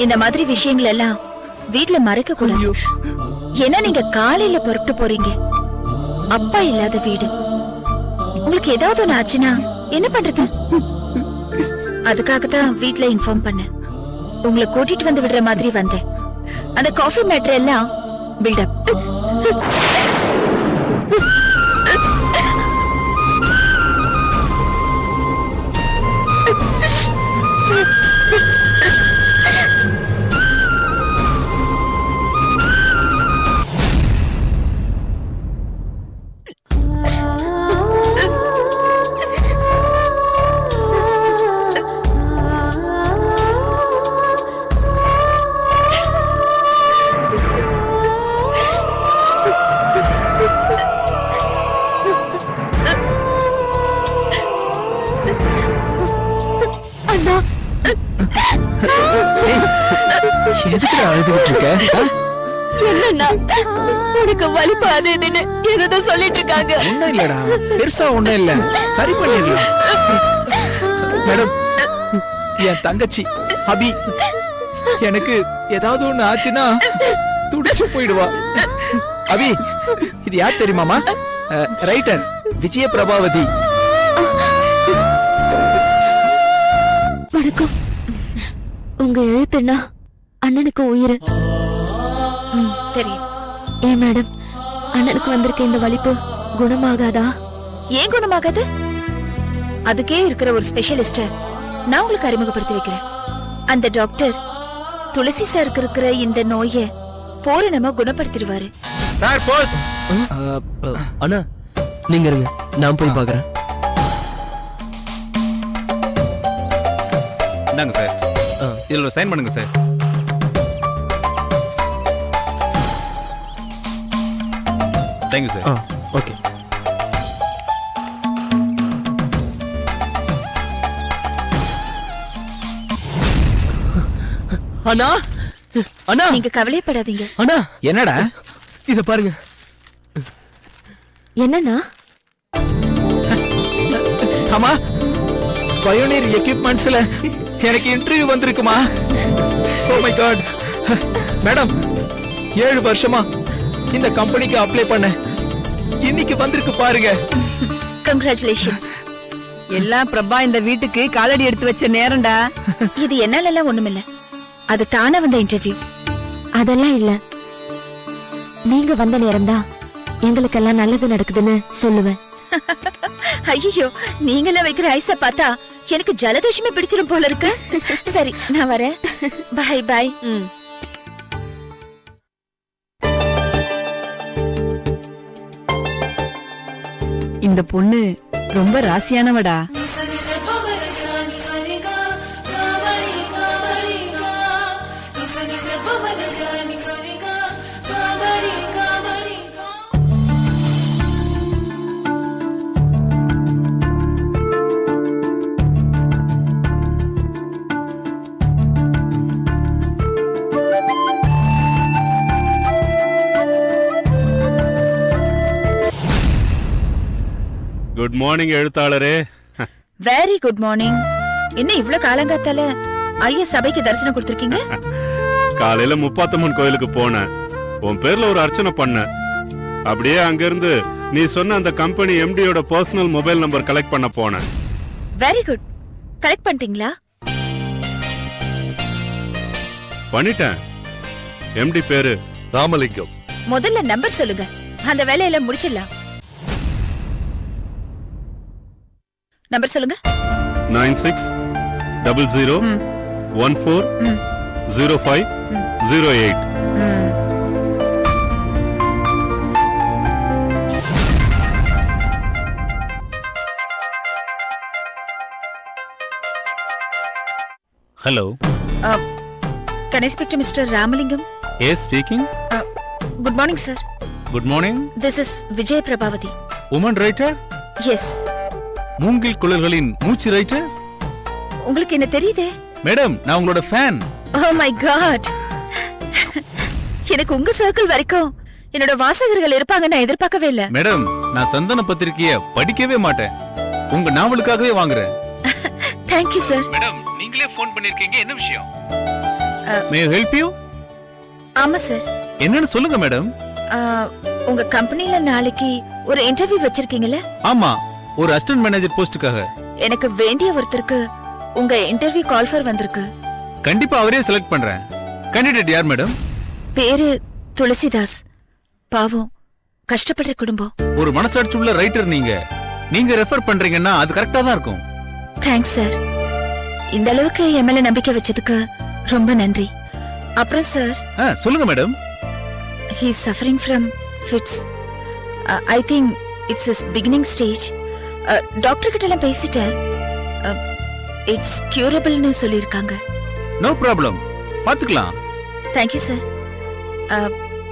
இந்த மாதிரி விஷயங்கள் எல்லாம் வீட்ல மறைக்க கூடாது. ஏன்னா நீங்க காலையில புறப்பட்டு போறீங்க. அப்பா இல்லாத வீடு. உங்களுக்கு ஏதாவது ஒண்ணு ஆச்சுன்னா என்ன பண்றது? அதுக்காகத்தான் வீட்ல இன்ஃபார்ம் பண்ண. உங்களை கூட்டிட்டு வந்து விடுற மாதிரி வந்தேன். அந்த காஃபி மேட்டர் எல்லாம் பில்டப். எதுக்குடா அழுதுகிட்டு இருக்க? என்னன்னா உனக்கு வலிப்பு அது இதுன்னு ஏதோ சொல்லிட்டு இருக்காங்க. ஒண்ணும் இல்லடா, பெருசா ஒண்ணும் இல்ல, சரி பண்ணிடலாம். மேடம், என் தங்கச்சி அபி எனக்கு ஏதாவது ஒண்ணு ஆச்சுன்னா துடிச்சு போயிடுவா. அபி, இது யார் தெரியுமாமா? ரைட்டர் விஜய பிரபாவதி. வணக்கம். உங்க எழுத்துன்னா அண்ணனுக்கு உயிர். தெரியும். ஏன் மேடம், அண்ணனுக்கு வந்திருக்க இந்த வலிப்பு குணமாகாதா? ஏன் குணமாகாது? அதுக்கே இருக்கிற ஒரு ஸ்பெஷலிஸ்ட நான் உங்களுக்கு அறிமுகப்படுத்தி வைக்கிறேன். அந்த டாக்டர் துளசி சாருக்கு இருக்கிற இந்த நோயை பூரணமா குணப்படுத்திடுவாரு. Sir post. அண்ணா நீங்க இருங்க, நான் போய் பாக்குறேன். இந்தாங்க சார், இதுல சைன் பண்ணுங்க சார். Thank you sir. ஓகே. அண்ணா அண்ணா, நீங்க கவலைப்படாதீங்க. அண்ணா என்னடா? இத பாருங்க. என்னன்னா? ஆமா, பயோனியர் எக்யூப்மெண்ட்ஸ்ல எனக்கு இன்டர்வியூ வந்திருக்குமா? Oh my God. மேடம், 7 வருஷமா இந்த கம்பெனிக்கு அப்ளை பண்ண, இன்னைக்கு வந்திருக்கு பாருங்க. கங்க்ராச்சுலேஷன்ஸ். எல்லாம் பிரபா இந்த வீட்டுக்கு காலடி எடுத்து வச்ச நேரம்டா. இது என்னால எல்லாம் ஒண்ணுமில்ல, அது தானா வந்த இன்டர்வியூ. அதெல்லாம் இல்ல, நீங்க வந்த நேரம்தான் எங்களுக்கெல்லாம் நல்லது நடக்குதுன்னு சொல்லுவேன். ஐயோ, நீங்கள வைக்கிற ஐஸ பார்த்தா எனக்கு ஜலதோஷமே பிடிச்சிரும் போல இருக்கு. சரி, நான் வரேன். Bye bye. இந்த பொண்ணு ரொம்ப ராசியானவடா. குட் மார்னிங் எழுத்தாளரே. Very good morning. என்ன இவ்வளவு காலங்காத்தால ஐயா சபைக்கு தரிசனம் கொடுத்திருக்கீங்க? காலையில முப்பாத்தம்மன் கோயிலுக்கு போனேன். உன் பேர்ல ஒரு அர்ச்சனை பண்ண. அப்படியே அங்க இருந்து நீ சொன்ன அந்த கம்பெனி எம்டியோட பர்சனல் மொபைல் நம்பர் கலெக்ட் பண்ண போனேன். Very good. கலெக்ட் பண்ணிட்டீங்களா? பண்ணிட்டேன். எம்டி பேரு ராமலிங்கம். முதல்ல நம்பர் சொல்லுங்க, அந்த வேலையில முடிச்சிடலாம். நம்பர் சொல்லுங்க. 9600140508. Hello. Can I speak to Mr. Ramalingam? Yes, speaking. Good morning, sir. Good morning. This is Vijay Prabhavati. Woman writer? Yes. மூங்கில் குழல்களின் மூச்சு ரைட்டர்? உங்களுக்கு என்ன தெரியுதே? மேடம், நான் உங்களோட ஃபேன். Oh my god. எனக்கு உங்க சர்க்கிள் வரைக்கும் என்னோட வாசகர்கள் இருப்பாங்க நான் எதிர்பார்க்கவே இல்ல. மேடம், நான் சந்தன பத்திரிக்கைய படிக்கவே மாட்டேன். உங்க நாவலுக்காகவே வாங்குறேன். Thank you, sir. மேடம், நீங்களே ஃபோன் பண்ணிருக்கீங்க, என்ன விஷயம்? May help you? ஆமா சார். என்னன்னு சொல்லுங்க மேடம். உங்க கம்பெனில நாளைக்கு ஒரு இன்டர்வியூ வச்சிருக்கீங்கல்ல? ஆமா, ஒரு அசிஸ்டன்ட் மேனேஜர் போஸ்டுக்காக. எனக்கு வேண்டிய ஒருத்தருக்கு உங்க இன்டர்வியூ கால் ஃபார் வந்திருக்கு. கண்டிப்பா அவரே செலக்ட் பண்றேன். கேண்டிடேட் யார் மேடம்? பேரு துளசிதாஸ். பாவம், கஷ்டப்படுற குடும்பம். ஒரு மனசாட்சி உள்ள ரைட்டர் நீங்க ரெஃபர் பண்றீங்கன்னா அது கரெக்டா தான் இருக்கும். Thanks sir. இந்த அளவுக்கு என் மேல நம்பிக்கை வச்சதுக்கு ரொம்ப நன்றி. அப்புறம் சார், சொல்லுங்க madam. he is suffering from fits. I think it's his beginning stage. Doctor கிட்ட எல்லாம் பேசிட்டேன். இட்ஸ் கியூரபிள்னு சொல்லியிருக்காங்க. நோ ப்ராப்ளம், பாத்துக்கலாம். Thank you sir.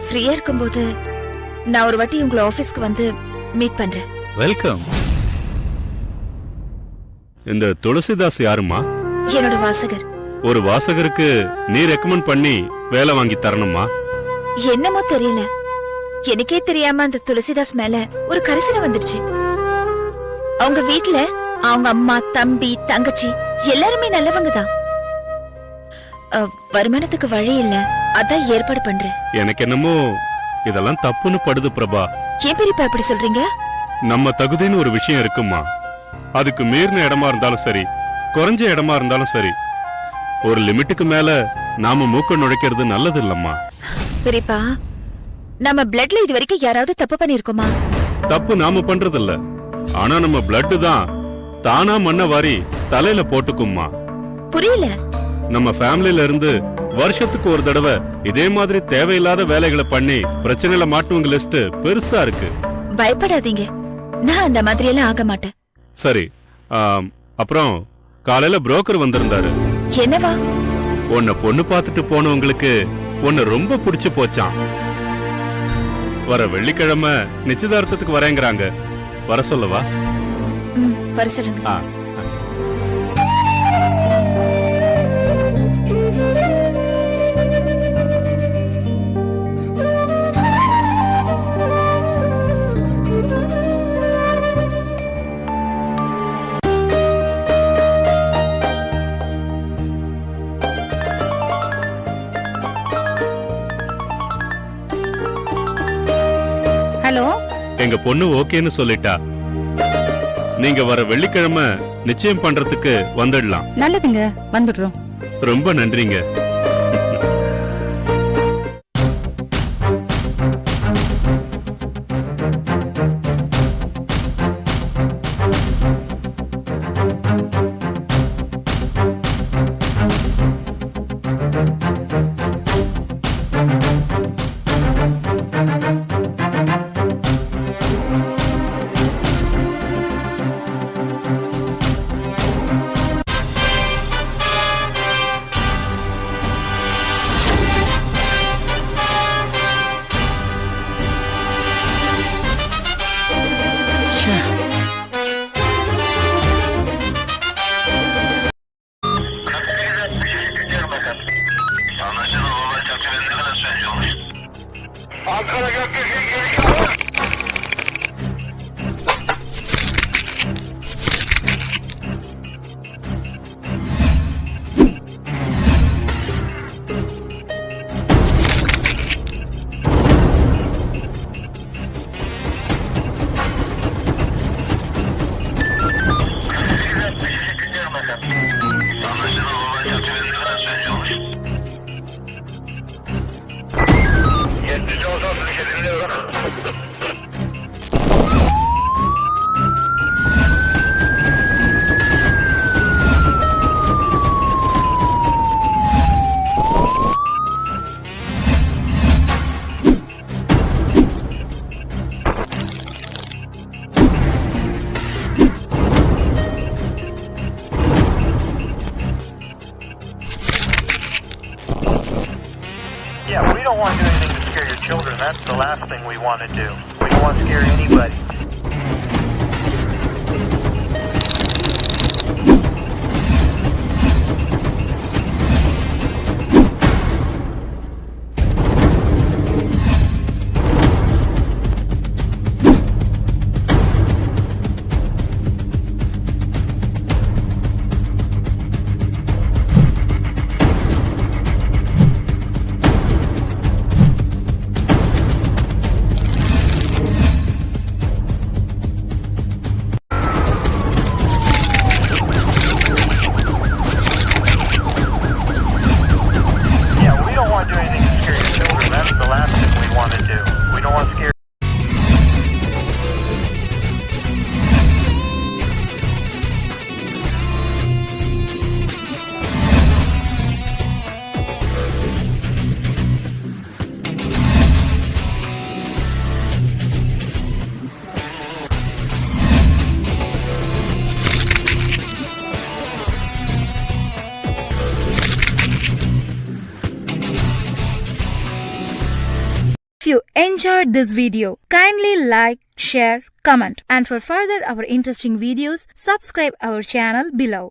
ஃப்ரீயா இருக்கும்போது நான் ஒரு வாட்டி உங்களை ஆபீஸ்க்கு வந்து மீட் பண்றேன். வெல்கம். இந்த துளசிதாஸ் யாருமா? என்னோட வாசகர். ஒரு வாசகருக்கு நீ ரெக்கமெண்ட் பண்ணி வேலை வாங்கி தரணுமா? என்னமோ தெரியல, எனக்கே தெரியாம அந்த துளசிதாஸ் மேல ஒரு கரிசனை வந்துடுச்சு. அவங்க வீட்ல அவங்க அம்மா, தம்பி, தங்கச்சி எல்லாருமே நல்லவங்க தான். வருமானத்துக்கு வழி இல்ல, அதான் ஏற்பாடு பண்றேன். எனக்கு என்னமோ இதெல்லாம் தப்புன்னு படுது பிரபா. ஏன் பெரியப்பா இப்படி சொல்றீங்க? நம்ம தகுதின்னு ஒரு விஷயம் இருக்குமா. அதுக்கு மீறின இடமா இருந்தாலும் சரி, குறைஞ்ச இடமா இருந்தாலும் சரி, ஒரு லிமிட்டுக்கு மேல நாம மூக்க நுழைக்கிறது நல்லது இல்லம்மா. பெரியப்பா, நம்ம பிளட்ல இது வரைக்கும் யாராவது தப்பு பண்ணிருக்கோமா? தப்பு நாம பண்றது இல்ல, ஆனா நம்ம பிளட் தான் தானா மண்ண வாரி தலையில போட்டுக்கும்மா. புரியல. நம்ம ஃபேமிலில இருந்து வருஷத்துக்கு ஒரு தடவை இதே மாதிரி தேவையில்லாத வேலைகளை பண்ணி பிரச்சனையில மாட்டுவங்க லிஸ்ட் பெருசா இருக்கு. பயப்படாதீங்க, நான் அந்த மாதிரி எல்லாம் ஆக மாட்டேன். சரி, அப்புறம் காலையில புரோக்கர் வந்திருந்தாரு. என்னவா? உன்னை பொண்ணு பார்த்துட்டு போனவங்களுக்கு உன்னை ரொம்ப பிடிச்சு போச்சான். வர வெள்ளிக்கிழமை நிச்சயதார்த்தத்துக்கு வரேங்கிறாங்க. வர சொல்லவா? வர சொல்லுங்க. ஹலோ. எங்க பொண்ணு ஓகேன்னு சொல்லிட்டா. நீங்க வர வெள்ளிக்கிழமை நிச்சயம் பண்றதுக்கு வந்துடலாம். நல்லதுங்க, வந்துடுறோம். ரொம்ப நன்றிங்க. Yeah, we don't want to do anything to scare your children. That's the last thing we want to do. We don't want to scare anybody. enjoyed this video. Kindly like, share, comment, and for further our interesting videos, subscribe our channel below.